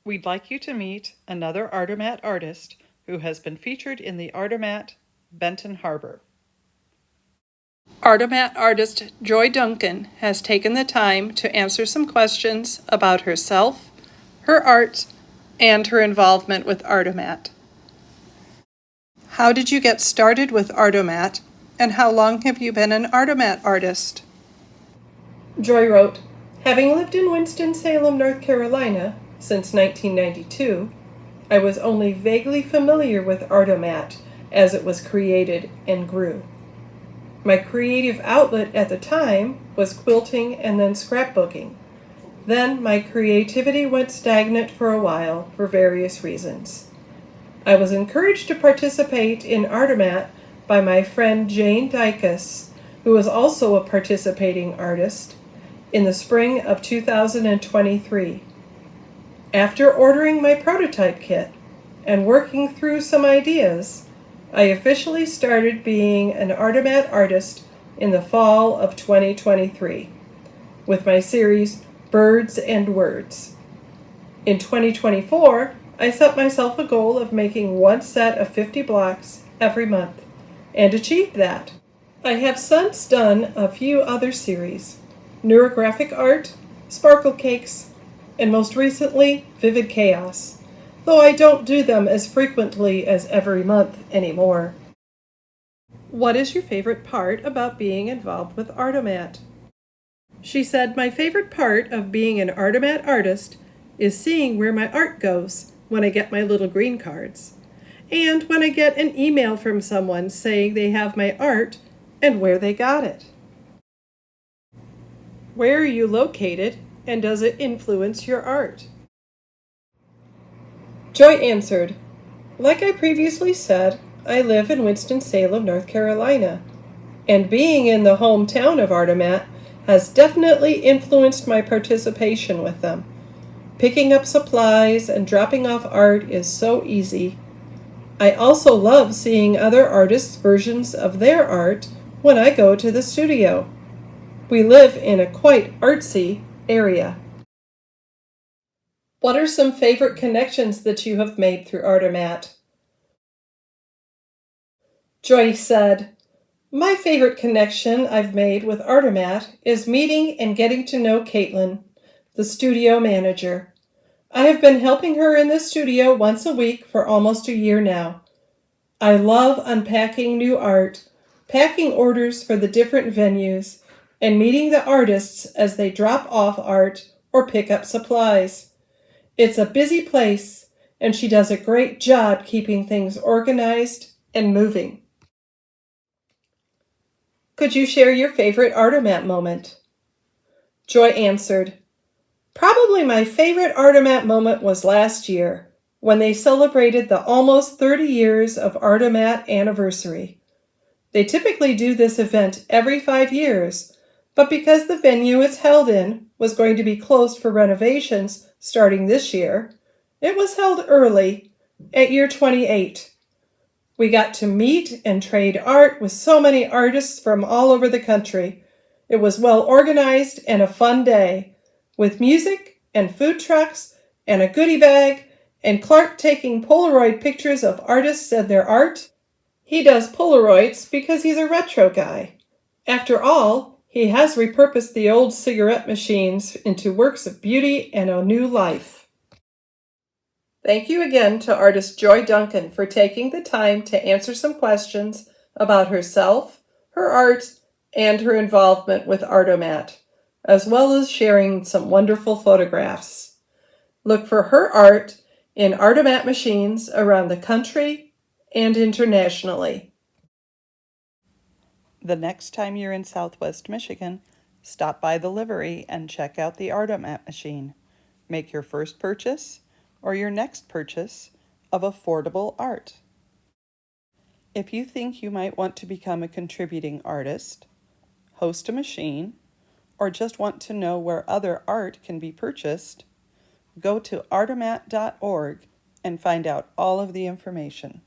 We'd like you to meet another Artomat artist who has been featured in the Artomat Benton Harbor. Artomat artist Joy Duncan has taken the time to answer some questions about herself, her art, and her involvement with Artomat. How did you get started with Artomat, and how long have you been an Artomat artist? Joy wrote, having lived in Winston-Salem, North Carolina since 1992, I was only vaguely familiar with Artomat as it was created and grew. My creative outlet at the time was quilting and then scrapbooking. Then my creativity went stagnant for a while for various reasons. I was encouraged to participate in Artomat by my friend Joy Duncan, who was also a participating artist, in the spring of 2023. After ordering my prototype kit and working through some ideas, I officially started being an Artomat artist in the fall of 2023 with my series Birds and Words. In 2024, I set myself a goal of making one set of 50 blocks every month and achieved that. I have since done a few other series: neurographic art, sparkle cakes, and most recently, Vivid Chaos, though I don't do them as frequently as every month anymore. What is your favorite part about being involved with Artomat? She said, my favorite part of being an Artomat artist is seeing where my art goes when I get my little green cards, and when I get an email from someone saying they have my art and where they got it. Where are you located, and does it influence your art? Joy answered, like I previously said, I live in Winston-Salem, North Carolina, and being in the hometown of Artomat has definitely influenced my participation with them. Picking up supplies and dropping off art is so easy. I also love seeing other artists' versions of their art when I go to the studio. We live in a quite artsy area. What are some favorite connections that you have made through Artomat? Joy said, my favorite connection I've made with Artomat is meeting and getting to know Caitlin, the studio manager. I have been helping her in the studio once a week for almost a year now. I love unpacking new art, packing orders for the different venues, and meeting the artists as they drop off art or pick up supplies. It's a busy place, and she does a great job keeping things organized and moving. Could you share your favorite Artomat moment? Joy answered, probably my favorite Artomat moment was last year, when they celebrated the almost 30 years of Artomat anniversary. They typically do this event every 5 years, but because the venue it's held in was going to be closed for renovations starting this year, it was held early at year 28. We got to meet and trade art with so many artists from all over the country. It was well organized and a fun day, with music and food trucks and a goodie bag, and Clark taking Polaroid pictures of artists and their art. He does Polaroids because he's a retro guy. After all, he has repurposed the old cigarette machines into works of beauty and a new life. Thank you again to artist Joy Duncan for taking the time to answer some questions about herself, her art, and her involvement with Artomat, as well as sharing some wonderful photographs. Look for her art in Artomat machines around the country and internationally. The next time you're in Southwest Michigan, stop by the livery and check out the Artomat machine. Make your first purchase or your next purchase of affordable art. If you think you might want to become a contributing artist, host a machine, or just want to know where other art can be purchased, go to artomat.org and find out all of the information.